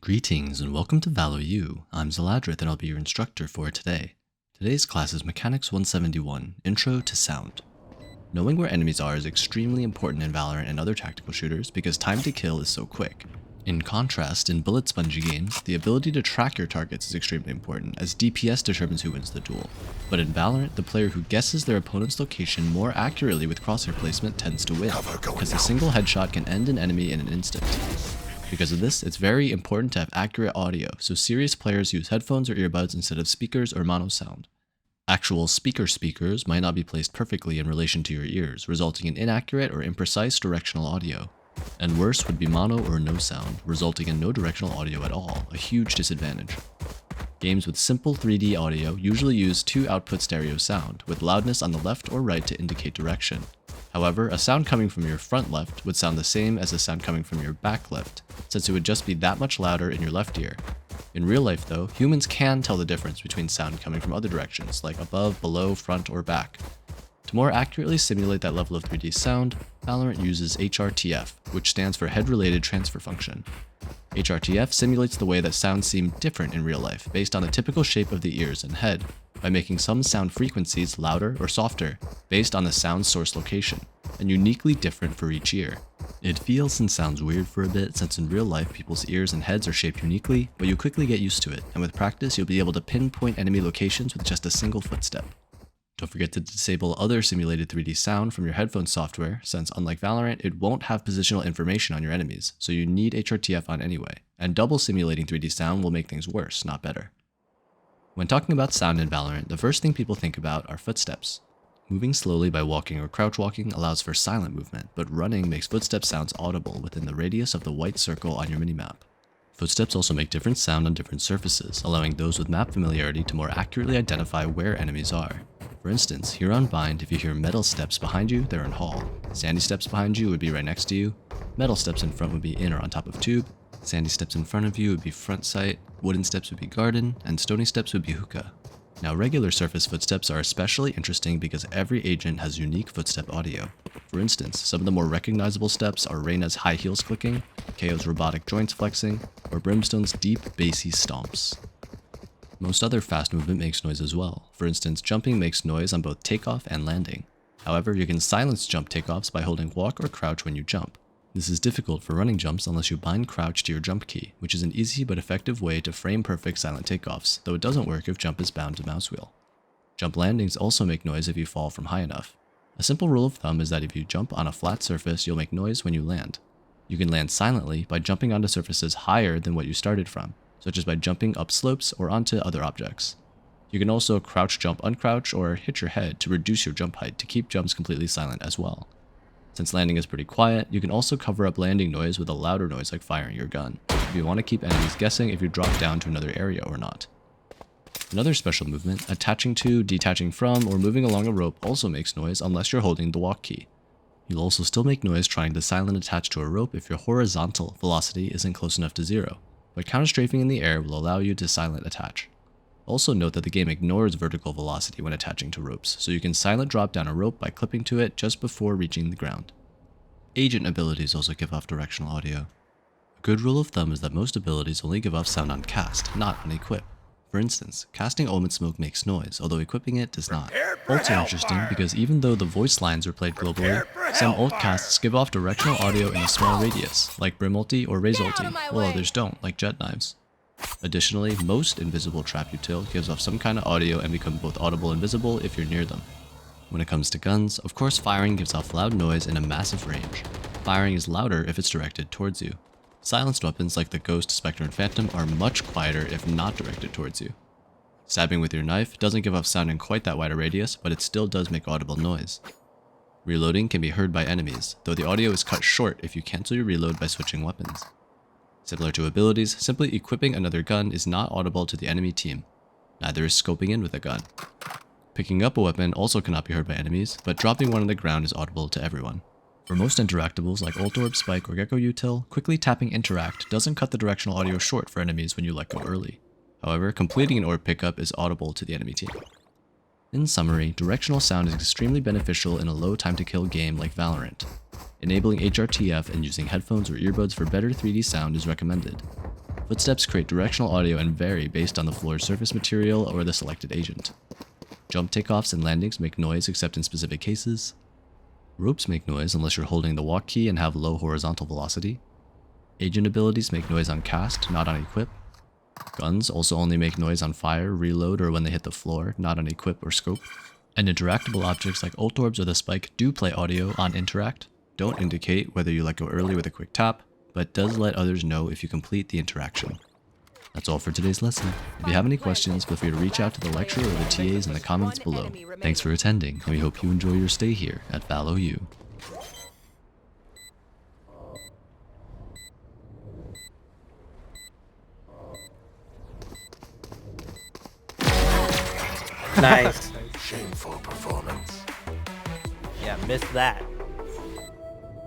Greetings and welcome to ValoU. I'm Zaladrith and I'll be your instructor for today. Today's class is Mechanics 171, Intro to Sound. Knowing where enemies are is extremely important in Valorant and other tactical shooters because time to kill is so quick. In contrast, in bullet spongy games, the ability to track your targets is extremely important as DPS determines who wins the duel. But in Valorant, the player who guesses their opponent's location more accurately with crosshair placement tends to win, because a single headshot can end an enemy in an instant. Because of this, it's very important to have accurate audio, so serious players use headphones or earbuds instead of speakers or mono sound. Actual speakers might not be placed perfectly in relation to your ears, resulting in inaccurate or imprecise directional audio. And worse would be mono or no sound, resulting in no directional audio at all, a huge disadvantage. Games with simple 3D audio usually use two output stereo sound, with loudness on the left or right to indicate direction. However, a sound coming from your front left would sound the same as a sound coming from your back left, since it would just be that much louder in your left ear. In real life though, humans can tell the difference between sound coming from other directions, like above, below, front, or back. To more accurately simulate that level of 3D sound, Valorant uses HRTF, which stands for Head Related Transfer Function. HRTF simulates the way that sounds seem different in real life based on the typical shape of the ears and head, by making some sound frequencies louder or softer based on the sound source location, and uniquely different for each ear. It feels and sounds weird for a bit since in real life people's ears and heads are shaped uniquely, but you quickly get used to it, and with practice you'll be able to pinpoint enemy locations with just a single footstep. Don't forget to disable other simulated 3D sound from your headphone software, since unlike Valorant, it won't have positional information on your enemies, so you need HRTF on anyway, and double simulating 3D sound will make things worse, not better. When talking about sound in Valorant, the first thing people think about are footsteps. Moving slowly by walking or crouch walking allows for silent movement, but running makes footstep sounds audible within the radius of the white circle on your minimap. Footsteps also make different sound on different surfaces, allowing those with map familiarity to more accurately identify where enemies are. For instance, here on Bind, if you hear metal steps behind you, they're in hall. Sandy steps behind you would be right next to you. Metal steps in front would be in or on top of tube. Sandy steps in front of you would be front sight. Wooden steps would be garden, and stony steps would be hookah. Now regular surface footsteps are especially interesting because every agent has unique footstep audio. For instance, some of the more recognizable steps are Reyna's high heels clicking, KO's robotic joints flexing, or Brimstone's deep, bassy stomps. Most other fast movement makes noise as well. For instance, jumping makes noise on both takeoff and landing. However, you can silence jump takeoffs by holding walk or crouch when you jump. This is difficult for running jumps unless you bind crouch to your jump key, which is an easy but effective way to frame perfect silent takeoffs, though it doesn't work if jump is bound to mouse wheel. Jump landings also make noise if you fall from high enough. A simple rule of thumb is that if you jump on a flat surface, you'll make noise when you land. You can land silently by jumping onto surfaces higher than what you started from, such as by jumping up slopes or onto other objects. You can also crouch jump uncrouch or hit your head to reduce your jump height to keep jumps completely silent as well. Since landing is pretty quiet, you can also cover up landing noise with a louder noise like firing your gun, if you want to keep enemies guessing if you drop down to another area or not. Another special movement, attaching to, detaching from, or moving along a rope also makes noise unless you're holding the walk key. You'll also still make noise trying to silent attach to a rope if your horizontal velocity isn't close enough to 0, but counter-strafing in the air will allow you to silent attach. Also note that the game ignores vertical velocity when attaching to ropes, so you can silent drop down a rope by clipping to it just before reaching the ground. Agent abilities also give off directional audio. A good rule of thumb is that most abilities only give off sound on cast, not on equip. For instance, casting Omen Smoke makes noise, although equipping it does not. Ults are interesting because even though the voice lines are played globally, some ult casts give off directional audio in a small radius, like Brim ulti or Raze ulti, while others don't, like Jet Knives. Additionally, most invisible trap util gives off some kind of audio and become both audible and visible if you're near them. When it comes to guns, of course firing gives off loud noise in a massive range. Firing is louder if it's directed towards you. Silenced weapons like the Ghost, Spectre, and Phantom are much quieter if not directed towards you. Stabbing with your knife doesn't give off sound in quite that wide a radius, but it still does make audible noise. Reloading can be heard by enemies, though the audio is cut short if you cancel your reload by switching weapons. Similar to abilities, simply equipping another gun is not audible to the enemy team. Neither is scoping in with a gun. Picking up a weapon also cannot be heard by enemies, but dropping one on the ground is audible to everyone. For most interactables like Ult Orb, Spike, or Gecko Util, quickly tapping Interact doesn't cut the directional audio short for enemies when you let go early. However, completing an orb pickup is audible to the enemy team. In summary, directional sound is extremely beneficial in a low time to kill game like Valorant. Enabling HRTF and using headphones or earbuds for better 3D sound is recommended. Footsteps create directional audio and vary based on the floor's surface material or the selected agent. Jump takeoffs and landings make noise except in specific cases. Ropes make noise unless you're holding the walk key and have low horizontal velocity. Agent abilities make noise on cast, not on equip. Guns also only make noise on fire, reload, or when they hit the floor, not on equip or scope. And interactable objects like ult orbs or the spike do play audio on interact, don't indicate whether you let go early with a quick tap, but does let others know if you complete the interaction. That's all for today's lesson. If you have any questions, feel free to reach out to the lecturer or the TAs in the comments below. Thanks for attending, and we hope you enjoy your stay here at ValOU. Nice. Shameful performance. Yeah, missed that.